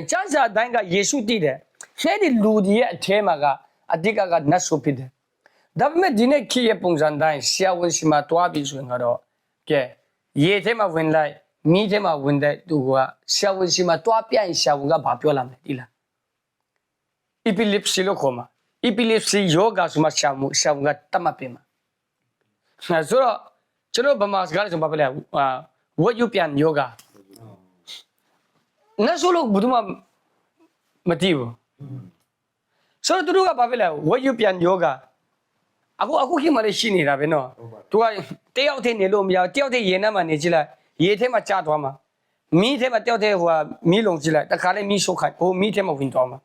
ကျန်းစာတိုင်းကယေရှုတည်တယ်။ဒီလူတွေရဲ့အထဲမှာကအတိတ်ကနတ်ဆိုဖြစ်တယ်။ဒါပေမဲ့ဒီနေ့ခေတ်ရဲ့ပုံစံတိုင်းဆရာဝန်စီမှာတွားပြီးဆိုရင်ကတော့ကဲရေထဲမှာဝင်လိုက်မီးထဲမှာဝင်တဲ့သူကဆရာဝန်စီမှာတွားပြရင်ဆရာဝန်ကဘာပြောလာမလဲဒီလား။ epilepsy လို့ခေါ်မှာ epilepsy ယောဂဆိုမှဆရာဝန်ကတတ်မှတ်ပြင်မှာ။ဆိုတော့ကျွန်တော်ဗမာစကားနဲ့ဆိုဘာဖြစ်လဲဝတ်ယူပြန်ယောဂနတ်ဆိုလို့ဘယ်သူမှမတည်ဘူးဆိုတော့သူတို့ကဘာဖြစ်လဲဝတ်ယူပြန်ယောဂအခုခေတ်မှာလည်းရှိနေတာပဲနော်သူကတယောက်တည်းနေလို့မရတယောက်တည်းရေထဲမှာနေကြည့်လိုက်ရေထဲမှာကျသွားမှာမီးထဲမှာတယောက်တည်းမီးလုံးကြည့်လိုက်တခါလေးမီးရှို့ခိုင်းမီးထဲမှာဝင်သွားမှာ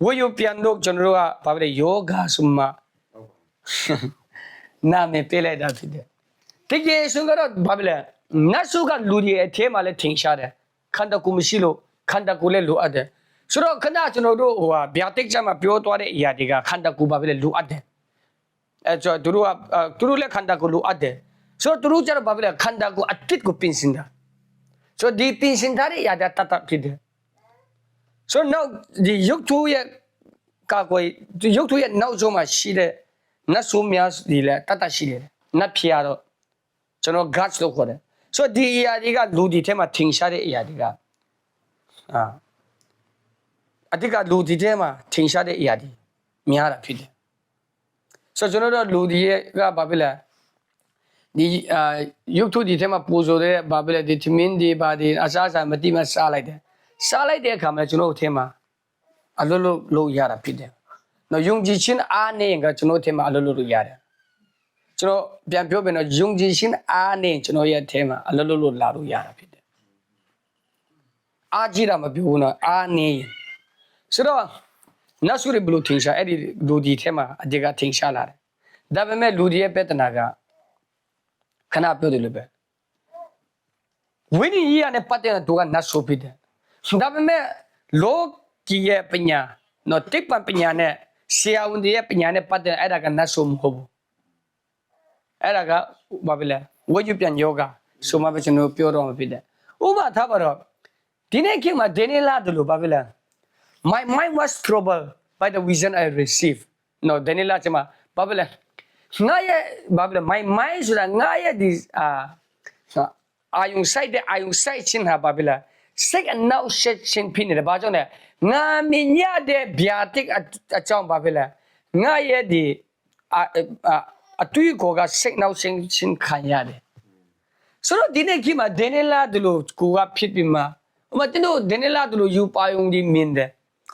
ဝတ်ယူပြန်တော့ကျွန်တော်တို့ကဘာဖြစ်လဲယောဂဆိုမှနာမည်ပေးလိုက်တာဖြစ်တယ်တကယ်ဆိုတော့ဘာဖြစ်လဲနတ်ဆိုကလူတွေအထဲမှာလည်းထင်ရှားတယ်ခန္ဓာကိုယ်မရှိလို့ခန္ဓာကိုယ်လည်းလိုအပ်တယ်ဆိုတော့ခဏကျွန်တော်တို့ဗျာတိတ်ချမှာပြောသွားတဲ့အရာတွေကခန္ဓာကိုယ်ပါပဲလိုအပ်တယ်ဆိုတော့သူတို့လည်းခန္ဓာကိုယ်လိုအပ်တယ်ဆိုတော့သူတို့ကျတော့ဘာဖြစ်လဲခန္ဓာကိုယ်အတစ်ကိုပြင်ဆင်တာဆိုတော့ဒီပြင်ဆင်ထားတဲ့အရာတတ်ဖြစ်တယ်ဆိုတော့နောက်ဒီရုပ်ထုရဲ့ကာကွယ်ရုပ်ထုရဲ့နောက်ဆုံးမှာရှိတဲ့နတ်ဆိုးများဒီလဲတတ်ရှိတယ်နတ်ဖြစ်ရတော့ကျွန်တော် guts လို့ခေါ်တယ်ဆိုတော့ဒီအရာတွေကလူဒီထဲမှာထင်ရှားတဲ့အရာတွေကအတိတ်ကလူဒီထဲမှာထင်ရှားတဲ့အရာတွေများတာဖြစ်တယ်ဆိုတော့ကျွန်တော်တို့လူဒီရဲ့ကဘာဖြစ်လဲဒီရုပ်ထုဒီထဲမှာပူဇော်တဲ့ဘာဖြစ်လဲဒီသမင်းဒီဘာဒီအစားအစာမတိမစားလိုက်တဲ့အခါမှာကျွန်တော်တို့အထဲမှာအလိုလိုလုပ်ရတာဖြစ်တယ်နော်ယုံကြည်ခြင်းအားနဲ့ကကျွန်တော်အထဲမှာအလိုလိုလုပ်ရတယ်ကျွန်တော်ပြန်ပြောပြန်တော့ယုံကြည်ခြင်းအားနဲ့ကျွန်တော်ရဲ့အထဲမှာအလိုလိုလာလို့ရတာဖြစ်တယ်အားကြီးတာမပြောဘူးနော်အားနေဆိုတော့နတ်ဆုတွေဘလို့ထင်ရှားအဲ့ဒီလူဒီထဲမှာအတိတ်ကထင်ရှားလာတယ်ဒါပေမဲ့လူဒီရဲ့ပြဿနာကခဏပြောတယ်လို့ပဲဝိနည်းရနဲ့ပတ်တဲ့သူကနတ်ဆုဖြစ်တယ်ဒါပေမဲ့လောကီရဲ့ပညာနော်တိပ္ပံပညာနဲ့ဆရာဝန်တွေရဲ့ပညာနဲ့ပတ်တဲ့အဲ့ဒါကနတ်ဆုမဟုတ်ဘူးအဲ့ဒါကဘာဖြစ်လဲဝိယပြန်ယောဂဆိုမှပဲကျွန်တော်ပြောတော့မှာဖြစ်တယ်ဥပမာထားပါတော့ဒီနေ့ခေတ်မှာဒင်းနေလာတယ်လို့ဘာဖြစ်လဲMy mind was troubled by the vision I received. No, Daniela chama babla. Ngaya babla my mind sura ngaya this ayung side chin ha babla. Sek and now shed chin pin the bajo ne. Nga minya de biatik a chong babla. Ngaya di atui ko ga sek now chin khanya de. So dine ki ma Daniela dulo ko ga phit bi ma. Ma tino Daniela dulo yu pa yung di min de.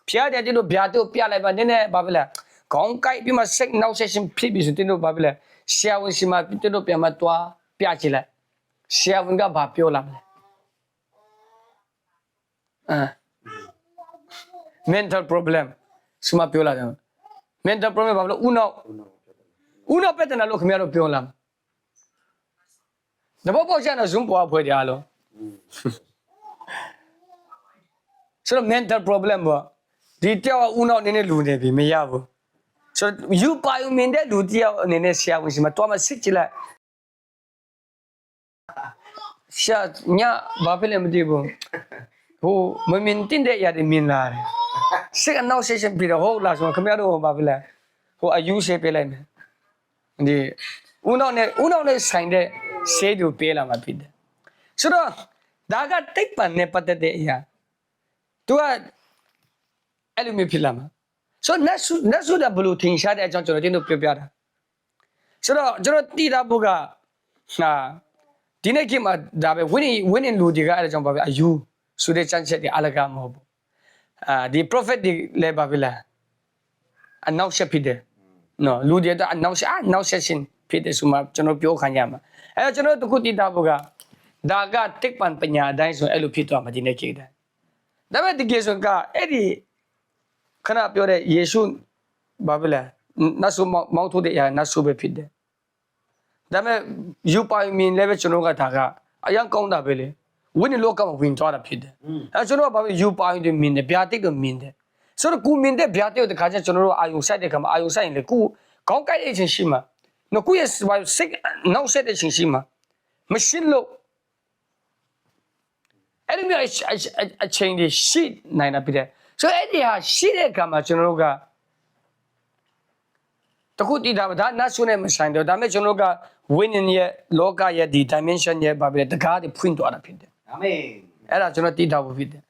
ဖျားတယ်တို့ဗျာတို့ပြလိုက်ပါနည်းနည်းဘာဖြစ်လဲခေါင်းကိုက်ပြီးမှစိတ်နောက်ဆက်ရှင်ဖြစ်ပြီးဆိုတင်တို့ဘာဖြစ်လဲဆရာဝန်စီမှာတင်တို့ပြန်မတွားပြချင်လိုက်ဆရာဝန်ကဘာပြောလာမလဲmental problem စမပြောလာတယ် mental problem ဘာလို့ဦးနောက်ပြဿနာလို့ခင်ဗျားတို့ပြောလာတဘောပေါက်ချင်တော့ zoom ပေါ်ဖွဲ့ကြလို့ဆိုတော့ mental problem ပေါ့ဒီတယောက်ဦးနောက်နေလူနေပြီမရဘူးဆိုတော့ယူပါယူမင်းတဲ့လူတယောက်အနေနဲ့ဆရာဝန်စီမှာတွားမစစ်ကြည့်လိုက်ရှာညဘာဖြစ်လဲမသိဘူးဟိုမမြင်တင်တဲ့ရတယ်မြင်လာတယ်စစ်အနောက်ဆက်ရှင်ပြီးတော့ဟုတ်လားဆိုတော့ခင်ဗျားတို့ဘာဖြစ်လဲဟိုအယူဆေးပေးလိုက်မယ်ဒီဦးနောက်နဲ့ဆိုင်တဲ့ဆေးတို့ပေးလာမှာဖြစ်တယ်ဆိုတော့ဒါကတိတ်ပံနဲ့ပတ်သက်တဲ့အရာသူကအဲ့လိုမျိုးဖြစ်လာမှာဆိုတော့နတ်ဆုတာဘလို့ထင်ရှားတဲ့အကြောင်းကျွန်တော်တင်တို့ပြောပြတာဆိုတော့ကျွန်တော်တိတာဘုကဒီနေ့ခေတ်မှာဒါပဲဝင်းနေလူတွေကအဲ့ဒါကြောင့်ပါပဲအယူဆိုတဲ့ချမ်းချက်တွေအလကားမဟုတ်ဘူးဒီ prophet တွေလည်းပါပဲလားအနောက်ဆက်ဖြစ်တယ်နော်လူတွေတော့အနောက်ဆက်ရှင်ဖြစ်တယ်ဆိုမှကျွန်တော်ပြောခံရမှာအဲ့တော့ကျွန်တော်တခုတိတာဘုကဒါကတစ်ပံပညာအတိုင်းဆိုအဲ့လိုဖြစ်သွားမှာဒီနေ့ခေတ်တိုင်းဒါပေမဲ့ဒီကေဆိုကအဲ့ဒီခဏပြောတဲ့ယေရှုဘာဖြစ်လဲနတ်ဆုမောင်းထုတ်တဲ့အရာနတ်ဆုပဲဖြစ်တယ်ဒါပေမဲ့ယူပိုင်မင်းလည်းပဲကျွန်တော်ကဒါကအရင်ကောင်းတာပဲလေဝိနည်းလောကမှာဝင်သွားတာဖြစ်တယ်အဲကျွန်တော်ကဘာဖြစ်ယူပိုင်တွေမင်းတယ်ဗျာတိတ်တွေမင်းတယ်ဆိုတော့ကိုမင်းတဲ့ဗျာတိတ်တခါကျကျွန်တော်တို့အာယုံဆိုင်တဲ့ခါမှာအာယုံဆိုင်ရင်လေကိုခေါင်းကိုက်တဲ့အချိန်ရှိမှာနော်ကိုရဲ့စိတ်နောက်ဆက်တဲ့အချိန်ရှိမှာမရှင်းလို့ အဲ့လိုမျိုးအချိန်တွေရှိနိုင်တာဖြစ်တယ်ဆိုတော့အဲ့ဒီဟာရှိတဲ့အခါမှာကျွန်တော်တို့ကတခုတည်တာဒါနတ်ဆုနဲ့မဆိုင်တော့ဒါပေမဲ့ကျွန်တော်တို့ကဝိညာဉ်ရဲ့လောကရဲ့ဒီ dimension ရဲ့ဘာဖြစ်လဲတကားတွေဖွင့်သွားတာဖြစ်တယ် အာမင် အဲ့ဒါကျွန်တော်တည်တာဖို့ဖြစ်တယ်